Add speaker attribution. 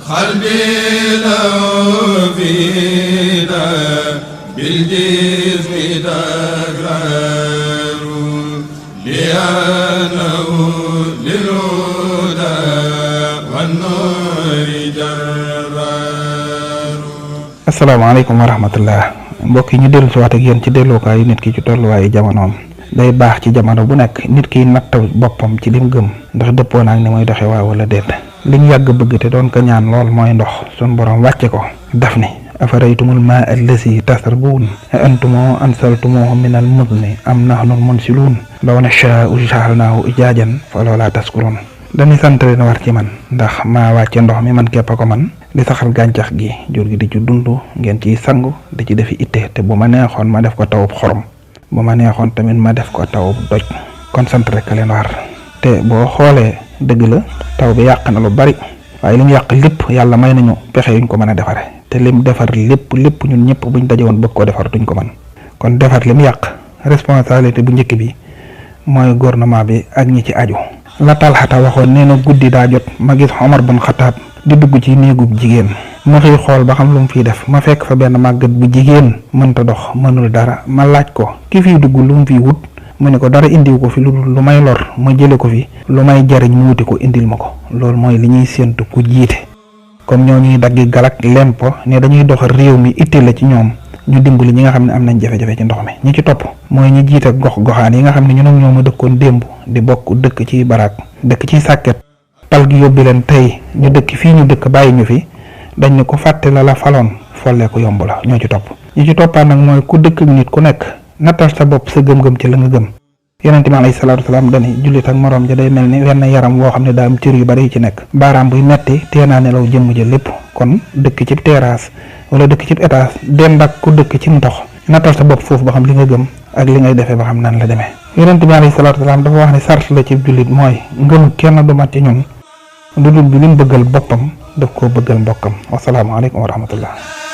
Speaker 1: قلبي لو فينا بالجسم تكرار لأنه للهدى والنور جرار.
Speaker 2: asalaamaaleykum wa rahmatullah mbokk yi ñu dellu si waat ak yéen ci delluwaayu nit ki ci tolluwaayu jamonoom. day baax ci jamono bu nekk nit ki natt boppam ci lim gëm ndax dëppoo naag ni muy doxe waaw wala déet. li ñu yàgg bëgg te doon ko ñaan lool mooy ndox sun borom wàcce ko daf ni afaraytumul maa allasi tasrabuun a antumoo ansaltumoo minal muzni am nahnul munsiluun law nashaa'u ja'alnaahu ijaajan fa lawlaa tashkuruun. dañuy sant leen war ci man ndax maa wàcce ndox mi man képp ko man di saxal gàncax gi jur gi di ci dund ngeen ciy sangu di ci defi itte te bu ma neexoon ma def ko tawub xorom bu ma neexoon tamit ma def ko tawub doj kon sant rek leen war. te boo xoolee dëgg la taw bi yàq na lu bari waaye li mu yàq lépp yàlla may nañu pexe yuñ ko mën a defare te lim defar lépp ñun ñëpp buñ daje woon bëgg koo defar duñ ko mën kon defar li mu yàq responsabilité bu njëkk bi mooy gouvernement bi ak ñi ci aju. la Talxata waxoon nee na guddi daa jot ma gis Omar bun Xataab di dugg ci néegub jigéen ma xëy xool ba xam lu mu fiy def ma fekk fa benn màggat bu jigéen mënta dox mënul dara ma laaj ko ki fiy dugg lu mu fiy wut mu ne ko dara indiw ko fi lu may lor ma jële ko fi lu may jariñ mu wuti ko indil ma ko. loolu mooy li ñuy séentu ku jiite comme ñoo ñuy daggi galak lempo ne dañuy doxal réew mi itte la ci ñoom ñu dimbali ñi nga xam ne am nañ jafe-jafe ci ndox mi. ñi ci topp mooy ñi jiite gox-goxaan yi nga xam ne ñun ak ñoom a dëkkoon démb di bokk dëkk ci baraak dëkk ci sàkket pal gi yóbbi leen tey ñu dëkk fii ñu dëkk bàyyi ñu fi dañ ne ko fàtte la faloon follee ko yomb la. ñoo ci topp ñi ci toppaat nag mooy ku dëkk ak nit ku nekk nattal sa bopp sa gëm-gëm ci la nga gëm. yonent bi alayhi salaatu wasalaam dani jullit ak moroom ja day mel ni wenn yaram woo xam ne daa am cër yu bari yu ci nekk. baaraam buy metti tee naa nelaw jëmm ja lépp kon dëkk ci terrasse wala dëkk ci étage dend ak ku dëkk ci ndox nattal sa bopp foofu ba xam li nga gëm ak li ngay defee ba xam nan la demee. yonent bi alayhi salaatu wasalaam dafa wax ne sart la ci jullit mooy ngëm kenn du mat ci ñun lu dul bi lim bëggal boppam daf koo bëggal mbokkam. wasalaamaaleykum wa rahmatullah.